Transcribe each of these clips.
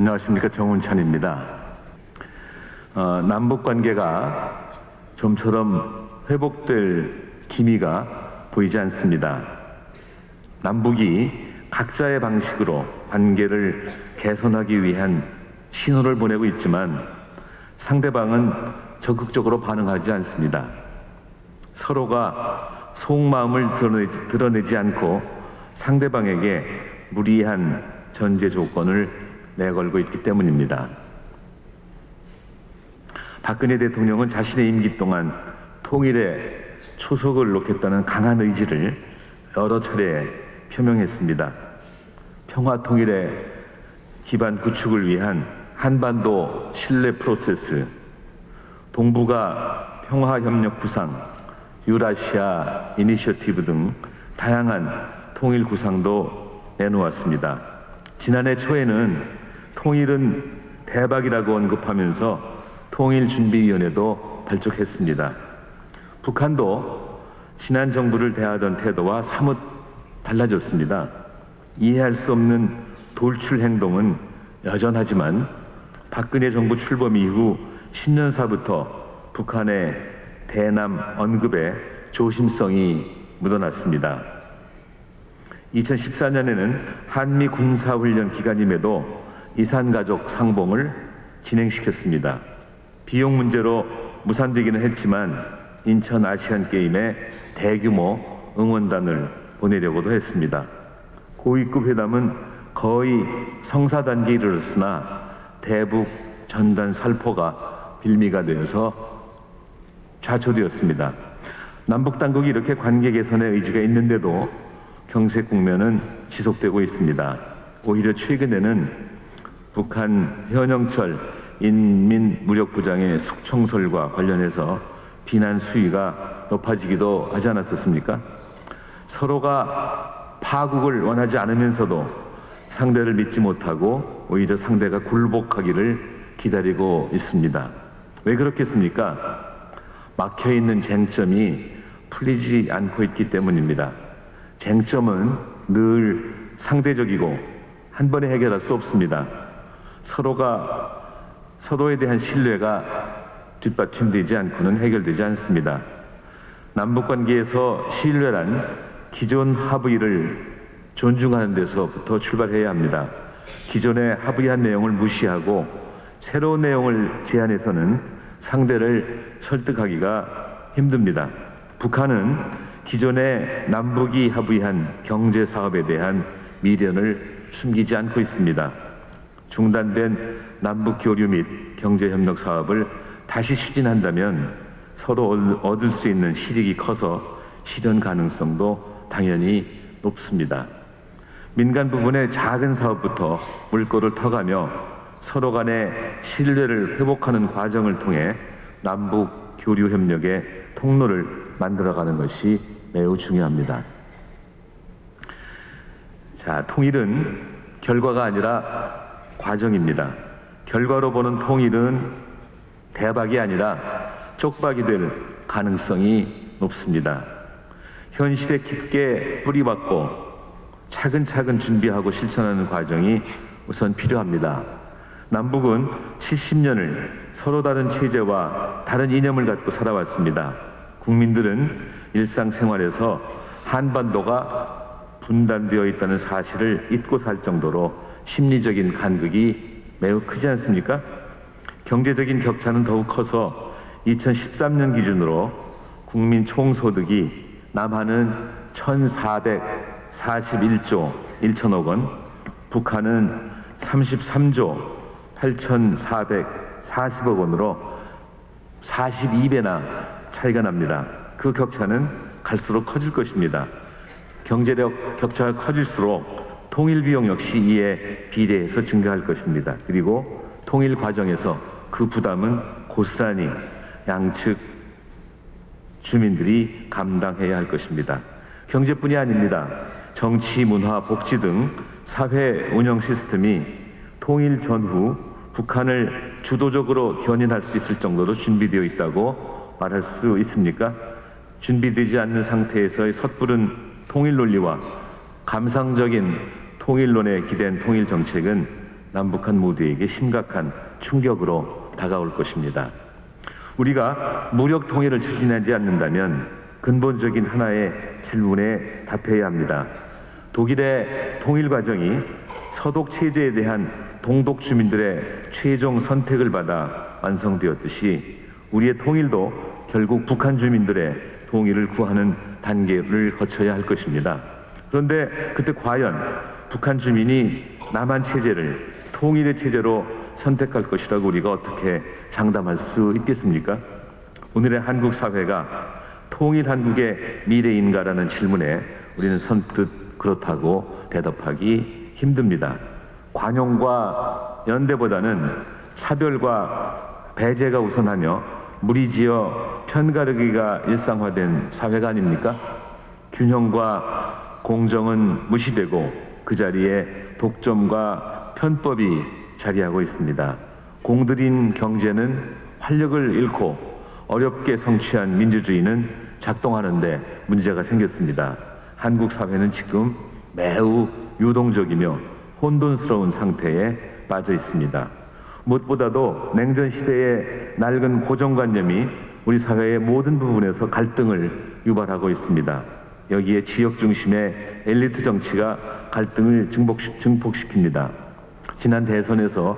안녕하십니까, 정운찬입니다. 남북 관계가 좀처럼 회복될 기미가 보이지 않습니다. 남북이 각자의 방식으로 관계를 개선하기 위한 신호를 보내고 있지만 상대방은 적극적으로 반응하지 않습니다. 서로가 속마음을 드러내지 않고 상대방에게 무리한 전제 조건을 내걸고 있기 때문입니다. 박근혜 대통령은 자신의 임기 동안 통일에 초석을 놓겠다는 강한 의지를 여러 차례 표명했습니다. 평화 통일의 기반 구축을 위한 한반도 신뢰 프로세스, 동북아 평화협력 구상, 유라시아 이니셔티브 등 다양한 통일 구상도 내놓았습니다. 지난해 초에는 통일은 대박이라고 언급하면서 통일준비위원회도 발족했습니다. 북한도 지난 정부를 대하던 태도와 사뭇 달라졌습니다. 이해할 수 없는 돌출 행동은 여전하지만 박근혜 정부 출범 이후 신년사부터 북한의 대남 언급에 조심성이 묻어났습니다. 2014년에는 한미 군사훈련 기간임에도 이산가족 상봉을 진행시켰습니다. 비용 문제로 무산되기는 했지만 인천 아시안게임에 대규모 응원단을 보내려고도 했습니다. 고위급 회담은 거의 성사 단계에 이르렀으나 대북 전단 살포가 빌미가 되어서 좌초되었습니다. 남북 당국이 이렇게 관계 개선의 의지가 있는데도 경색 국면은 지속되고 있습니다. 오히려 최근에는 북한 현영철 인민무력부장의 숙청설과 관련해서 비난 수위가 높아지기도 하지 않았었습니까? 서로가 파국을 원하지 않으면서도 상대를 믿지 못하고 오히려 상대가 굴복하기를 기다리고 있습니다. 왜 그렇겠습니까? 막혀있는 쟁점이 풀리지 않고 있기 때문입니다. 쟁점은 늘 상대적이고 한 번에 해결할 수 없습니다. 서로에 대한 신뢰가 뒷받침되지 않고는 해결되지 않습니다. 남북관계에서 신뢰란 기존 합의를 존중하는 데서부터 출발해야 합니다. 기존에 합의한 내용을 무시하고 새로운 내용을 제안해서는 상대를 설득하기가 힘듭니다. 북한은 기존에 남북이 합의한 경제사업에 대한 미련을 숨기지 않고 있습니다. 중단된 남북교류 및 경제협력 사업을 다시 추진한다면 서로 얻을 수 있는 실익이 커서 실현 가능성도 당연히 높습니다. 민간 부분의 작은 사업부터 물꼬를 터가며 서로 간의 신뢰를 회복하는 과정을 통해 남북 교류 협력의 통로를 만들어가는 것이 매우 중요합니다. 자, 통일은 결과가 아니라 과정입니다. 결과로 보는 통일은 대박이 아니라 쪽박이 될 가능성이 높습니다. 현실에 깊게 뿌리박고 차근차근 준비하고 실천하는 과정이 우선 필요합니다. 남북은 70년을 서로 다른 체제와 다른 이념을 갖고 살아왔습니다. 국민들은 일상생활에서 한반도가 분단되어 있다는 사실을 잊고 살 정도로 심리적인 간극이 매우 크지 않습니까? 경제적인 격차는 더욱 커서 2013년 기준으로 국민 총소득이 남한은 1,441조 1천억 원, 북한은 33조 8,440억 원으로 42배나 차이가 납니다. 그 격차는 갈수록 커질 것입니다. 경제력 격차가 커질수록 통일 비용 역시 이에 비례해서 증가할 것입니다. 그리고 통일 과정에서 그 부담은 고스란히 양측 주민들이 감당해야 할 것입니다. 경제뿐이 아닙니다. 정치, 문화, 복지 등 사회 운영 시스템이 통일 전후 북한을 주도적으로 견인할 수 있을 정도로 준비되어 있다고 말할 수 있습니까? 준비되지 않는 상태에서의 섣부른 통일 논리와 감상적인 통일론에 기댄 통일 정책은 남북한 모두에게 심각한 충격으로 다가올 것입니다. 우리가 무력 통일을 추진하지 않는다면 근본적인 하나의 질문에 답해야 합니다. 독일의 통일 과정이 서독 체제에 대한 동독 주민들의 최종 선택을 받아 완성되었듯이 우리의 통일도 결국 북한 주민들의 동의를 구하는 단계를 거쳐야 할 것입니다. 그런데 그때 과연 북한 주민이 남한 체제를 통일의 체제로 선택할 것이라고 우리가 어떻게 장담할 수 있겠습니까? 오늘의 한국 사회가 통일 한국의 미래인가라는 질문에 우리는 선뜻 그렇다고 대답하기 힘듭니다. 관용과 연대보다는 차별과 배제가 우선하며 무리지어 편가르기가 일상화된 사회가 아닙니까? 균형과 공정은 무시되고 그 자리에 독점과 편법이 자리하고 있습니다. 공들인 경제는 활력을 잃고 어렵게 성취한 민주주의는 작동하는데 문제가 생겼습니다. 한국 사회는 지금 매우 유동적이며 혼돈스러운 상태에 빠져 있습니다. 무엇보다도 냉전 시대의 낡은 고정관념이 우리 사회의 모든 부분에서 갈등을 유발하고 있습니다. 여기에 지역 중심의 엘리트 정치가 갈등을 증폭시킵니다. 지난 대선에서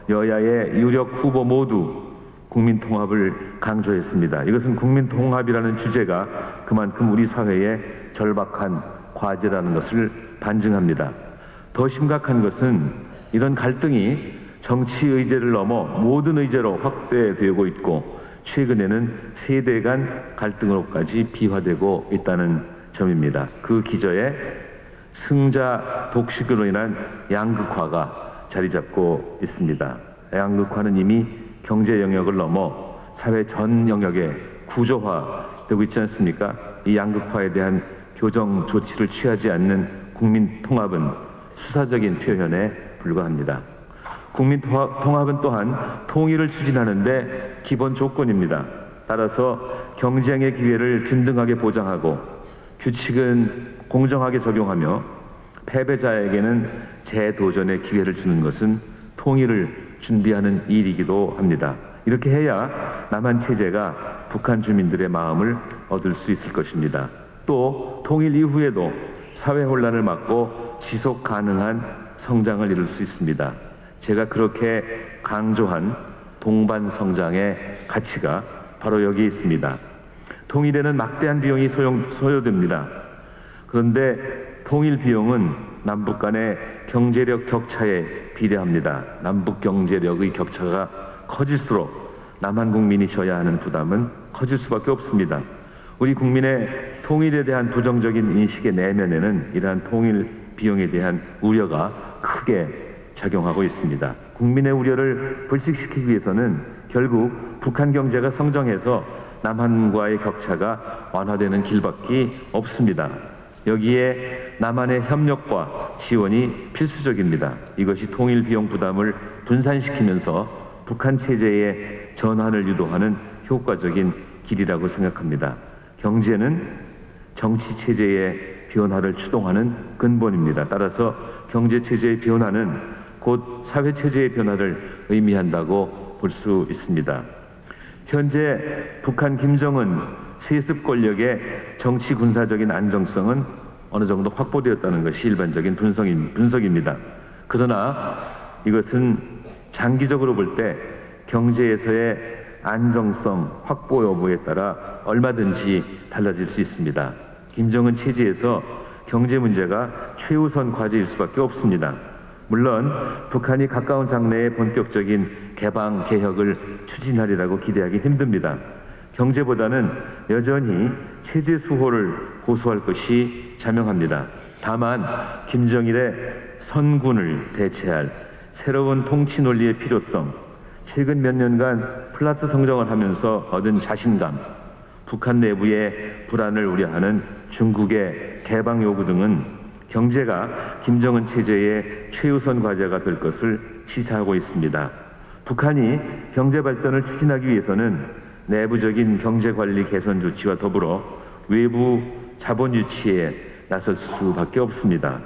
여야의 유력 후보 모두 국민 통합을 강조했습니다. 이것은 국민 통합이라는 주제가 그만큼 우리 사회의 절박한 과제라는 것을 반증합니다. 더 심각한 것은 이런 갈등이 정치 의제를 넘어 모든 의제로 확대되고 있고 최근에는 세대 간 갈등으로까지 비화되고 있다는 점입니다. 그 기저에 승자 독식으로 인한 양극화가 자리 잡고 있습니다. 양극화는 이미 경제 영역을 넘어 사회 전 영역에 구조화되고 있지 않습니까? 이 양극화에 대한 교정 조치를 취하지 않는 국민 통합은 수사적인 표현에 불과합니다. 국민 통합은 또한 통일을 추진하는데 기본 조건입니다. 따라서 경쟁의 기회를 균등하게 보장하고 규칙은 공정하게 적용하며 패배자에게는 재도전의 기회를 주는 것은 통일을 준비하는 일이기도 합니다. 이렇게 해야 남한 체제가 북한 주민들의 마음을 얻을 수 있을 것입니다. 또 통일 이후에도 사회 혼란을 막고 지속 가능한 성장을 이룰 수 있습니다. 제가 그렇게 강조한 동반 성장의 가치가 바로 여기에 있습니다. 통일에는 막대한 비용이 소요됩니다. 그런데 통일 비용은 남북 간의 경제력 격차에 비례합니다. 남북 경제력의 격차가 커질수록 남한 국민이 져야 하는 부담은 커질 수밖에 없습니다. 우리 국민의 통일에 대한 부정적인 인식의 내면에는 이러한 통일 비용에 대한 우려가 크게 작용하고 있습니다. 국민의 우려를 불식시키기 위해서는 결국 북한 경제가 성장해서 남한과의 격차가 완화되는 길밖에 없습니다. 여기에 남한의 협력과 지원이 필수적입니다. 이것이 통일 비용 부담을 분산시키면서 북한 체제의 전환을 유도하는 효과적인 길이라고 생각합니다. 경제는 정치 체제의 변화를 추동하는 근본입니다. 따라서 경제 체제의 변화는 곧 사회 체제의 변화를 의미한다고 볼 수 있습니다. 현재 북한 김정은 세습 권력의 정치 군사적인 안정성은 어느 정도 확보되었다는 것이 일반적인 분석입니다. 그러나 이것은 장기적으로 볼 때 경제에서의 안정성 확보 여부에 따라 얼마든지 달라질 수 있습니다. 김정은 체제에서 경제 문제가 최우선 과제일 수밖에 없습니다. 물론 북한이 가까운 장래에 본격적인 개방 개혁을 추진하리라고 기대하기 힘듭니다. 경제보다는 여전히 체제 수호를 고수할 것이 자명합니다. 다만 김정일의 선군을 대체할 새로운 통치 논리의 필요성, 최근 몇 년간 플러스 성장을 하면서 얻은 자신감, 북한 내부의 불안을 우려하는 중국의 개방 요구 등은 경제가 김정은 체제의 최우선 과제가 될 것을 시사하고 있습니다. 북한이 경제 발전을 추진하기 위해서는 내부적인 경제관리 개선 조치와 더불어 외부 자본 유치에 나설 수밖에 없습니다.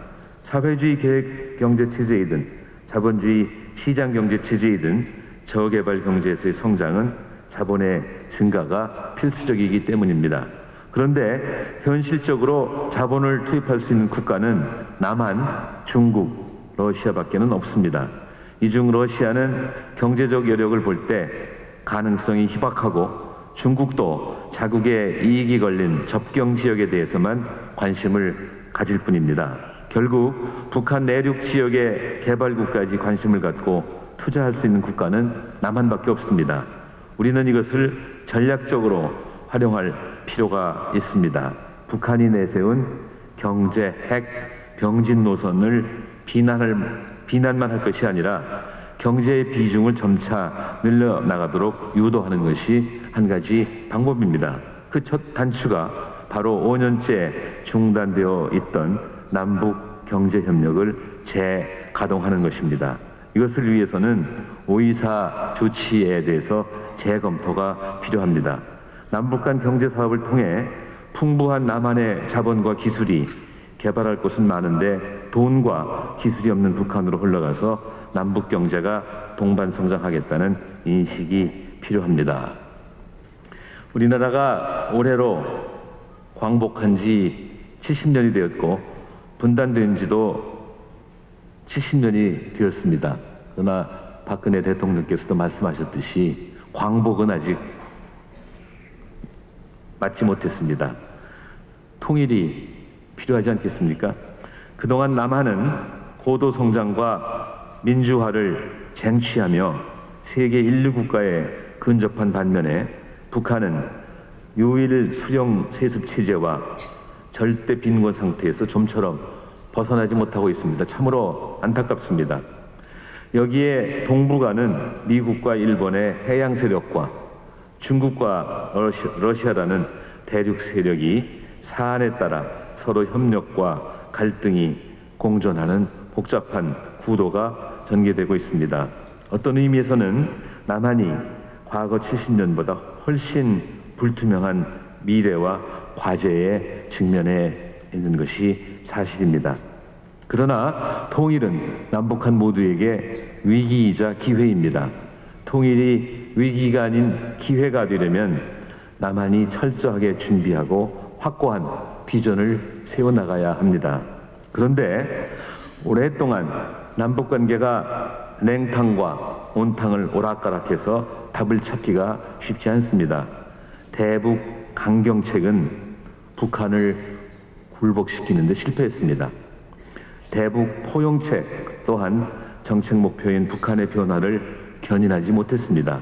사회주의 계획 경제 체제이든 자본주의 시장경제 체제이든 저개발 경제에서의 성장은 자본의 증가가 필수적이기 때문입니다. 그런데 현실적으로 자본을 투입할 수 있는 국가는 남한, 중국, 러시아밖에는 없습니다. 이 중 러시아는 경제적 여력을 볼 때 가능성이 희박하고 중국도 자국의 이익이 걸린 접경 지역에 대해서만 관심을 가질 뿐입니다. 결국 북한 내륙 지역의 개발국까지 관심을 갖고 투자할 수 있는 국가는 남한밖에 없습니다. 우리는 이것을 전략적으로 활용할 필요가 있습니다. 북한이 내세운 경제, 핵, 병진 노선을 비난만 할 것이 아니라 경제의 비중을 점차 늘려나가도록 유도하는 것이 한 가지 방법입니다. 그 첫 단추가 바로 5년째 중단되어 있던 남북 경제협력을 재가동하는 것입니다. 이것을 위해서는 5.24 조치에 대해서 재검토가 필요합니다. 남북 간 경제사업을 통해 풍부한 남한의 자본과 기술이 개발할 곳은 많은데 돈과 기술이 없는 북한으로 흘러가서 남북 경제가 동반 성장하겠다는 인식이 필요합니다. 우리나라가 올해로 광복한 지 70년이 되었고 분단된 지도 70년이 되었습니다. 그러나 박근혜 대통령께서도 말씀하셨듯이 광복은 아직 맞지 못했습니다. 통일이 필요하지 않겠습니까? 그동안 남한은 고도 성장과 민주화를 쟁취하며 세계 인류 국가에 근접한 반면에 북한은 유일 수령 세습 체제와 절대 빈곤 상태에서 좀처럼 벗어나지 못하고 있습니다. 참으로 안타깝습니다. 여기에 동북아는 미국과 일본의 해양 세력과 중국과 러시아라는 대륙 세력이 사안에 따라 서로 협력과 갈등이 공존하는 복잡한 구도가 전개되고 있습니다. 어떤 의미에서는 남한이 과거 70년보다 훨씬 불투명한 미래와 과제에 직면해 있는 것이 사실입니다. 그러나 통일은 남북한 모두에게 위기이자 기회입니다. 통일이 위기가 아닌 기회가 되려면 남한이 철저하게 준비하고 확고한 비전을 세워나가야 합니다. 그런데 오랫동안 남북관계가 냉탕과 온탕을 오락가락해서 답을 찾기가 쉽지 않습니다. 대북 강경책은 북한을 굴복시키는 데 실패했습니다. 대북 포용책 또한 정책 목표인 북한의 변화를 견인하지 못했습니다.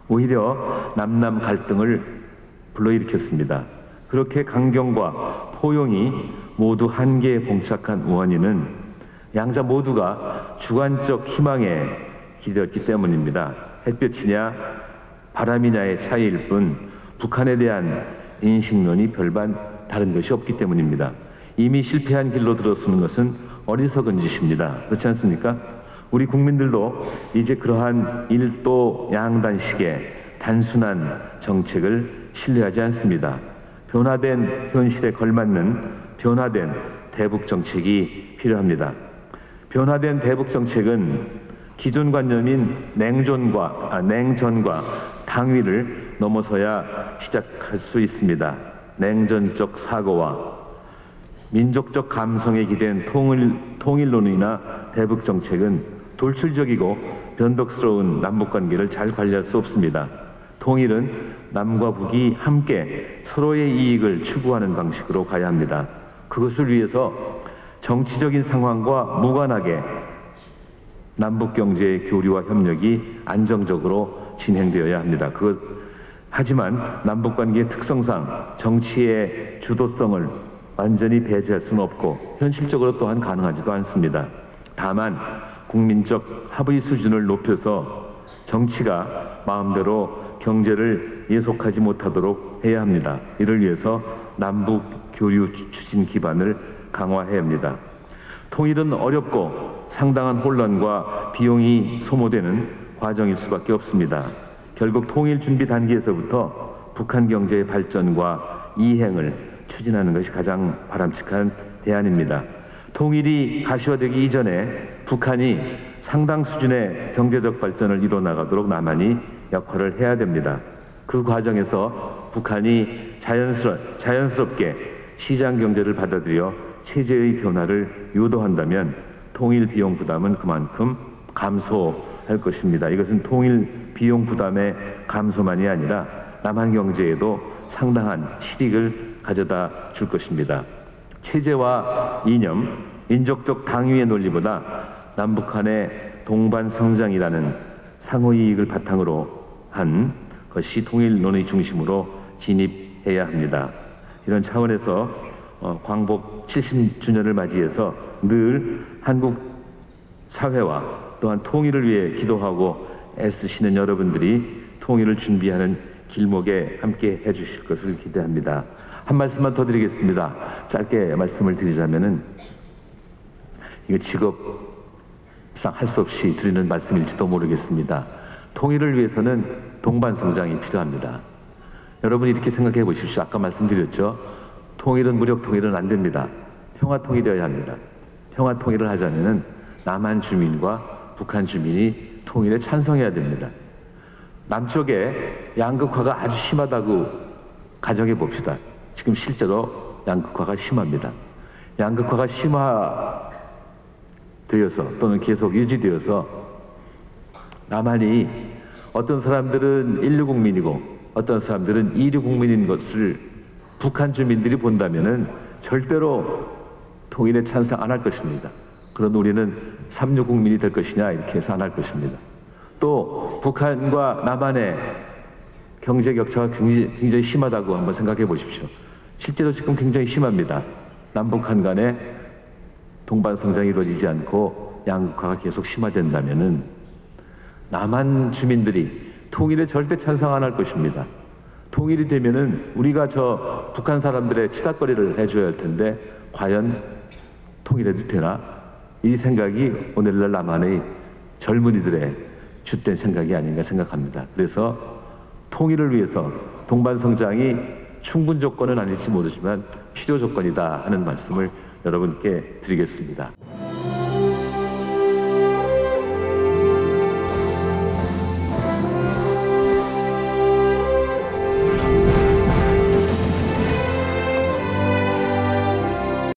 오히려 남남 갈등을 불러일으켰습니다. 그렇게 강경과 포용이 모두 한계에 봉착한 원인은 양자 모두가 주관적 희망에 기대었기 때문입니다. 햇볕이냐 바람이냐의 차이일 뿐 북한에 대한 인식론이 별반 다른 것이 없기 때문입니다. 이미 실패한 길로 들어서는 것은 어리석은 짓입니다. 그렇지 않습니까? 우리 국민들도 이제 그러한 일도 양단식의 단순한 정책을 신뢰하지 않습니다. 변화된 현실에 걸맞는 변화된 대북 정책이 필요합니다. 변화된 대북 정책은 기존 관념인 냉전과 당위를 넘어서야 시작할 수 있습니다. 냉전적 사고와 민족적 감성에 기댄 통일론이나 대북 정책은 돌출적이고 변덕스러운 남북관계를 잘 관리할 수 없습니다. 통일은 남과 북이 함께 서로의 이익을 추구하는 방식으로 가야 합니다. 그것을 위해서 정치적인 상황과 무관하게 남북경제의 교류와 협력이 안정적으로 진행되어야 합니다. 하지만 남북관계의 특성상 정치의 주도성을 완전히 배제할 수는 없고 현실적으로 또한 가능하지도 않습니다. 다만 국민적 합의 수준을 높여서 정치가 마음대로 경제를 예속하지 못하도록 해야 합니다. 이를 위해서 남북 교류 추진 기반을 강화해야 합니다. 통일은 어렵고 상당한 혼란과 비용이 소모되는 과정일 수밖에 없습니다. 결국 통일 준비 단계에서부터 북한 경제의 발전과 이행을 추진하는 것이 가장 바람직한 대안입니다. 통일이 가시화되기 이전에 북한이 상당 수준의 경제적 발전을 이뤄나가도록 남한이 역할을 해야 됩니다. 그 과정에서 북한이 자연스럽게 시장 경제를 받아들여 체제의 변화를 유도한다면 통일 비용 부담은 그만큼 감소할 것입니다. 이것은 통일 비용 부담의 감소만이 아니라 남한 경제에도 상당한 실익을 가져다 줄 것입니다. 체제와 이념, 민족적 당위의 논리보다 남북한의 동반 성장이라는 상호이익을 바탕으로 한 것이 통일론의 중심으로 진입해야 합니다. 이런 차원에서 광복 70주년을 맞이해서 늘 한국 사회와 또한 통일을 위해 기도하고 애쓰시는 여러분들이 통일을 준비하는 길목에 함께 해주실 것을 기대합니다. 한 말씀만 더 드리겠습니다. 짧게 말씀을 드리자면은 이거 직업상 할 수 없이 드리는 말씀일지도 모르겠습니다. 통일을 위해서는 동반성장이 필요합니다. 여러분이 이렇게 생각해 보십시오. 아까 말씀드렸죠. 통일은 무력 통일은 안 됩니다. 평화 통일이어야 합니다. 평화 통일을 하자면은 남한 주민과 북한 주민이 통일에 찬성해야 됩니다. 남쪽에 양극화가 아주 심하다고 가정해 봅시다. 지금 실제로 양극화가 심합니다. 양극화가 심화되어서 또는 계속 유지되어서 남한이 어떤 사람들은 인류 국민이고 어떤 사람들은 이류 국민인 것을 북한 주민들이 본다면은 절대로 통일에 찬성 안 할 것입니다. 그런데 우리는 삼류 국민이 될 것이냐 이렇게 해서 안 할 것입니다. 또 북한과 남한의 경제 격차가 굉장히 심하다고 한번 생각해 보십시오. 실제로 지금 굉장히 심합니다. 남북한 간에 동반 성장이 이루어지지 않고 양극화가 계속 심화된다면은 남한 주민들이 통일에 절대 찬성 안 할 것입니다. 통일이 되면은 우리가 저 북한 사람들의 치닫거리를 해줘야 할 텐데 과연 통일해도 되나? 이 생각이 오늘날 남한의 젊은이들의 주된 생각이 아닌가 생각합니다. 그래서 통일을 위해서 동반성장이 충분 조건은 아닐지 모르지만 필요 조건이다 하는 말씀을 여러분께 드리겠습니다.